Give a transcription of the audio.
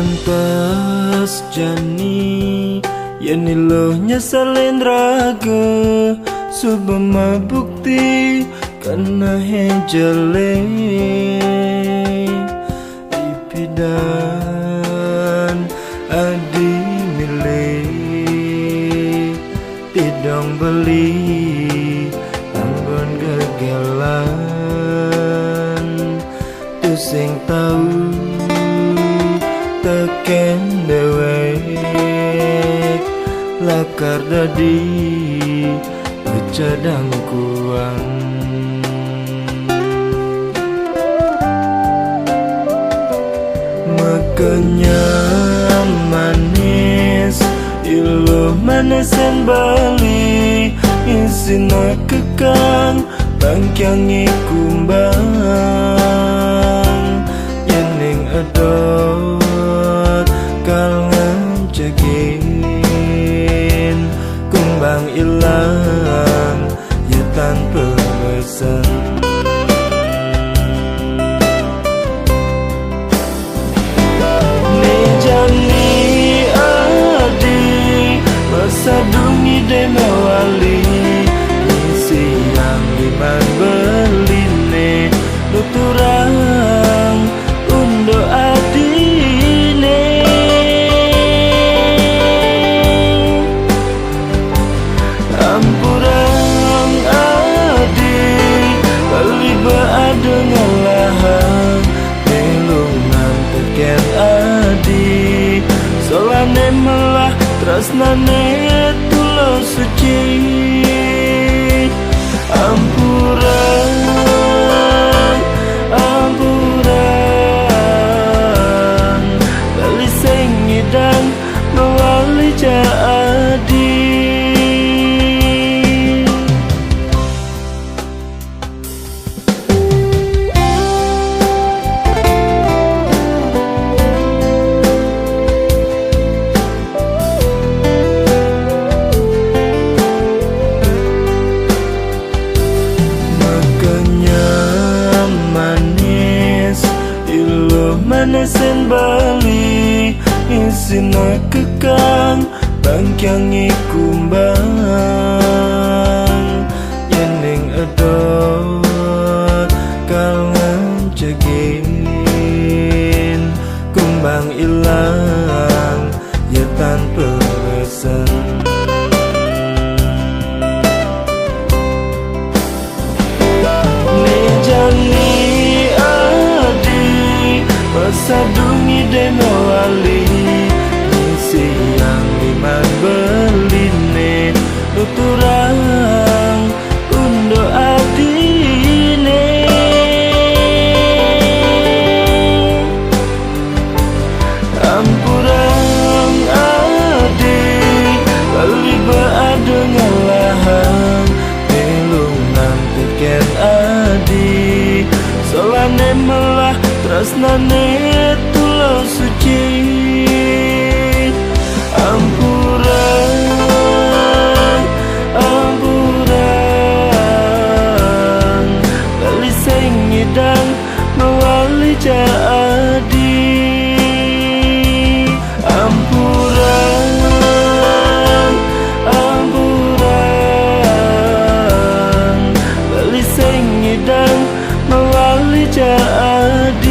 pantas jani yen ilohnya salin raga subama bukti karena hejale ipidan adi milih tidong beli anggon gegelan tu sing tau teken dewek lakar dadi becadang kuang makanya manis iluh manesen bali isina kekang bangkyangi kumbang yening edot kalangan jagin kumbang ilang ya tanpa pesan nejani adi masadungi demawali isi yang liman beline nuturang undo adine ampurang adi bali beada ngalahan melungan teken adi solane melah tresnane tulus suci ampuran bali sing ngidang mawali jadi manesen bali isina kekang bangkyangi kumbang yening edot kalangan jagin kumbang ilang ya tanpa pesan nejani sadungi demawali isi yang liman beline nuturang undo adine ampurang adi bali beada ngalahan melungan teken adi solane melah tresnane tulus suci ampuran bali sing ngidang mawali jadi ampuran bali sing ngidang mawali jadi